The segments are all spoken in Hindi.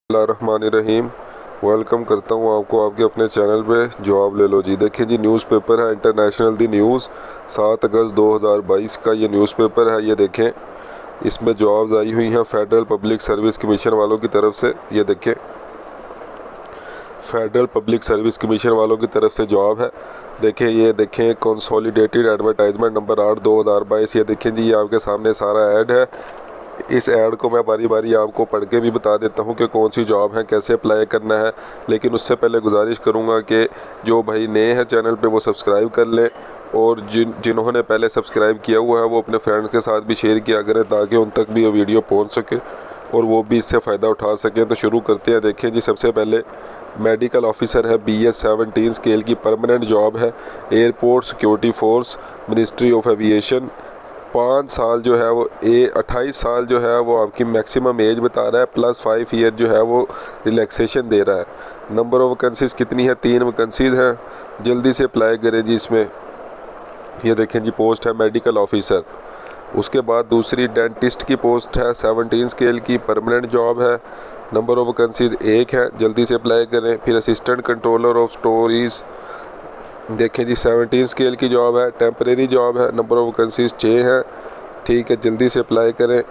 बिस्मिल्लाहिर्रहमानिर्रहीम। वेलकम करता हूँ आपको आपके अपने चैनल पे जॉब ले लो जी। देखिए जी, न्यूज़पेपर है इंटरनेशनल दी न्यूज़ 7 अगस्त 2022 का ये न्यूज़पेपर है। ये देखें, इसमें जॉब्स आई हुई हैं फेडरल पब्लिक सर्विस कमीशन वालों की तरफ से। ये देखें, फेडरल पब्लिक सर्विस कमीशन वालों की तरफ से जॉब है। देखें, ये देखें कंसोलिडेटेड एडवर्टाइजमेंट नंबर 8 2022। ये देखें जी, ये आपके सामने सारा ऐड है। इस ऐड को मैं बारी बारी आपको पढ़ के भी बता देता हूं कि कौन सी जॉब है, कैसे अप्लाई करना है। लेकिन उससे पहले गुजारिश करूंगा कि जो भाई नए हैं चैनल पे वो सब्सक्राइब कर लें, और जिन्होंने पहले सब्सक्राइब किया हुआ है वो अपने फ्रेंड्स के साथ भी शेयर किया करें ताकि उन तक भी ये वीडियो पहुंच सके और वो भी इससे फ़ायदा उठा सकें। तो शुरू करते हैं। देखें जी, सबसे पहले मेडिकल ऑफिसर है, BS 17 स्केल की परमानेंट जॉब है। Airport security force, ministry of aviation. 5 साल जो है वो 28 साल जो है वो आपकी मैक्सिमम एज बता रहा है, प्लस 5 ईयर जो है वो रिलैक्सेशन दे रहा है। नंबर ऑफ वैकेंसीज़ कितनी है? 3 वैकेंसीज़ हैं। जल्दी से अप्लाई करें जी इसमें। ये देखें जी, पोस्ट है मेडिकल ऑफिसर। उसके बाद दूसरी डेंटिस्ट की पोस्ट है, 17 स्केल की परमानेंट जॉब है। नंबर ऑफ वैकेंसीज़ 1 है, जल्दी से अप्लाई करें। फिर असिस्टेंट कंट्रोलर ऑफ स्टोरीज़, देखें जी 17 स्केल की जॉब है, टेम्परेरी जॉब है। नंबर ऑफ वैकेंसीज़ 6 हैं। ठीक है, जल्दी से अप्लाई करें।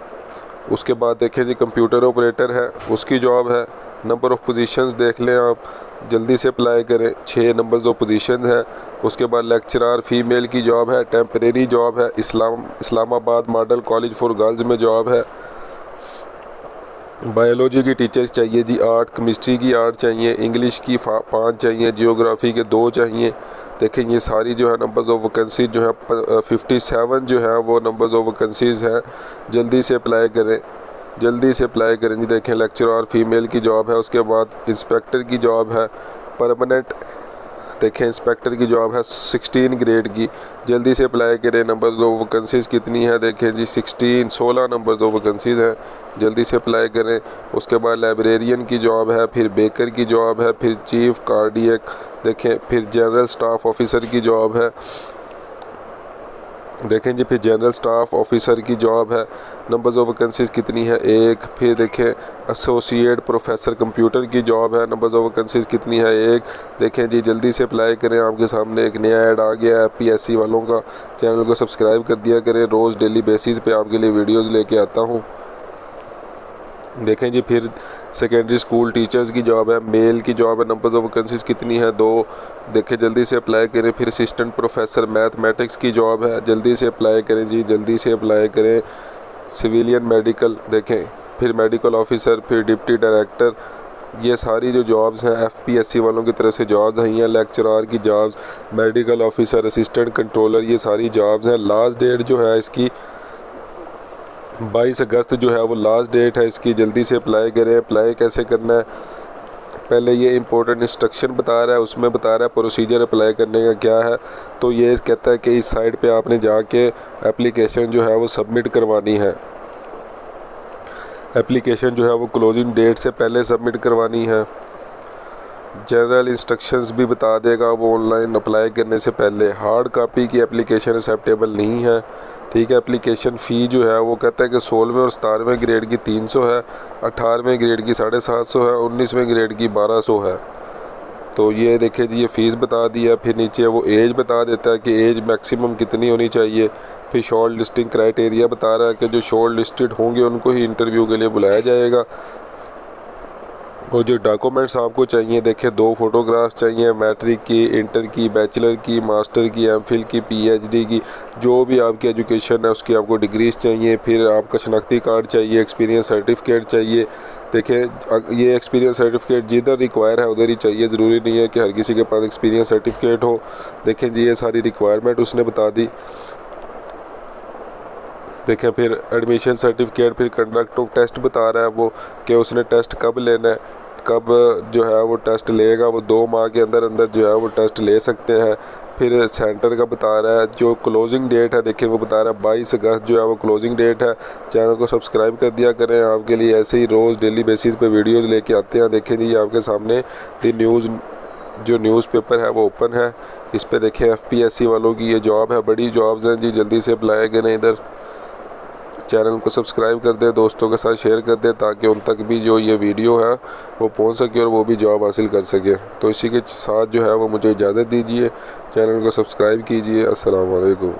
उसके बाद देखें जी, कंप्यूटर ऑपरेटर है, उसकी जॉब है। नंबर ऑफ़ पोजीशंस देख लें आप, जल्दी से अप्लाई करें। 6 नंबर्स ऑफ पोजीशन है। उसके बाद लेक्चरर फीमेल की जॉब है, टेम्परेरी जॉब है। Islamabad model college for girls में जॉब है। बायोलॉजी की टीचर्स चाहिए जी 8, केमिस्ट्री की 8 चाहिए, इंग्लिश की 5 चाहिए, जियोग्राफी के 2 चाहिए। देखें, ये सारी जो है नंबर्स ऑफ वैकेंसीज जो है 57 जो है वो नंबर्स ऑफ वैकेंसीज़ हैं। जल्दी से अप्लाई करें, जल्दी से अप्लाई करें जी। देखें, लेक्चरर फीमेल की जॉब है। उसके बाद इंस्पेक्टर की जॉब है परमानेंट। देखें, इंस्पेक्टर की जॉब है 16 ग्रेड की। जल्दी से अप्लाई करें। नंबर ऑफ वैकेंसीज़ कितनी है? देखें जी, 16 नंबर्स ऑफ वैकेंसीज़ हैं। जल्दी से अप्लाई करें। उसके बाद लाइब्रेरियन की जॉब है, फिर बेकर की जॉब है, फिर चीफ कार्डियक। देखें, फिर जनरल स्टाफ ऑफिसर की जॉब है। देखें जी, फिर जनरल स्टाफ ऑफिसर की जॉब है। नंबर्स ऑफ वैकेंसीज़ कितनी है? 1। फिर देखें, एसोसिएट प्रोफेसर कंप्यूटर की जॉब है। नंबर्स ऑफ वैकेंसीज़ कितनी है? 1। देखें जी, जल्दी से अप्लाई करें। आपके सामने एक नया ऐड आ गया है PSC वालों का। चैनल को सब्सक्राइब कर दिया करें, रोज़ डेली बेसिस पे आपके लिए वीडियोज़ लेके आता हूँ। देखें जी, फिर सेकेंडरी स्कूल टीचर्स की जॉब है, मेल की जॉब है। नंबर्स ऑफ वैकेंसीज़ कितनी है? 2। देखें, जल्दी से अप्लाई करें। फिर असिस्टेंट प्रोफेसर मैथमेटिक्स की जॉब है, जल्दी से अप्लाई करें जी, जल्दी से अप्लाई करें। सिविलियन मेडिकल, देखें, फिर मेडिकल ऑफिसर, फिर डिप्टी डायरेक्टर। ये सारी जो जॉब्स हैं FPSC वालों की तरफ से जॉब्स आई हैं। लेक्चरर की jobs, medical officer, assistant controller, ये सारी जॉब्स हैं। लास्ट डेट जो है इसकी 22 अगस्त जो है वो लास्ट डेट है इसकी। जल्दी से अप्लाई करें। अप्लाई कैसे करना है? पहले ये इंपॉर्टेंट इंस्ट्रक्शन बता रहा है, उसमें बता रहा है प्रोसीजर अप्लाई करने का क्या है। तो ये कहता है कि इस साइट पे आपने जाके एप्लीकेशन जो है वो सबमिट करवानी है। एप्लीकेशन जो है वो क्लोजिंग डेट से पहले सबमिट करवानी है। जनरल इंस्ट्रक्शंस भी बता देगा वो ऑनलाइन अप्लाई करने से पहले। हार्ड कॉपी की एप्लीकेशन एक्सेप्टेबल नहीं है। ठीक है, एप्लीकेशन फ़ी जो है वो कहता है कि 16वें और 17वें ग्रेड की 300 है, 18वें ग्रेड की 750 है, 19वें ग्रेड की 1200 है। तो ये देखें जी, ये फ़ीस बता दी है। फिर नीचे वो एज बता देता है कि एज मैक्सिमम कितनी होनी चाहिए। फिर शॉर्ट लिस्टिंग क्राइटेरिया बता रहा है कि जो शॉर्ट लिस्टेड होंगे उनको ही इंटरव्यू के लिए बुलाया जाएगा। और जो डॉक्यूमेंट्स आपको चाहिए, देखें, 2 फ़ोटोग्राफ्स चाहिए, मैट्रिक की, इंटर की, बैचलर की, मास्टर की, MPhil की, PhD की, जो भी आपकी एजुकेशन है उसकी आपको डिग्रीज चाहिए। फिर आपका शनाख्ती कार्ड चाहिए, एक्सपीरियंस सर्टिफिकेट चाहिए। देखें, ये एक्सपीरियंस सर्टिफिकेट जिधर रिक्वायर है उधर ही चाहिए, ज़रूरी नहीं है कि हर किसी के पास एक्सपीरियंस सर्टिफिकेट हो। देखें जी, ये सारी रिक्वायरमेंट उसने बता दी। देखें, फिर एडमिशन सर्टिफिकेट, फिर कंडक्ट ऑफ टेस्ट बता रहा है वो कि उसने टेस्ट कब लेना है, कब जो है वो टेस्ट लेगा। वो 2 माह के अंदर अंदर जो है वो टेस्ट ले सकते हैं। फिर सेंटर का बता रहा है। जो क्लोजिंग डेट है, देखिए, वो बता रहा है 22 अगस्त जो है वो क्लोजिंग डेट है। चैनल को सब्सक्राइब कर दिया करें, आपके लिए ऐसे ही रोज़ डेली बेसिस पे वीडियोस लेके आते हैं। देखें जी, आपके सामने दी न्यूज़ जो न्यूज़पेपर है वो ओपन है। इस पे देखें, FPSC वालों की ये जॉब है, बड़ी जॉब्स हैं जी, जल्दी से अप्लाई करें। इधर चैनल को सब्सक्राइब कर दें, दोस्तों के साथ शेयर कर दें ताकि उन तक भी जो ये वीडियो है वो पहुंच सके और वो भी जॉब हासिल कर सके। तो इसी के साथ जो है वो मुझे इजाज़त दीजिए, चैनल को सब्सक्राइब कीजिए। अस्सलाम वालेकुम।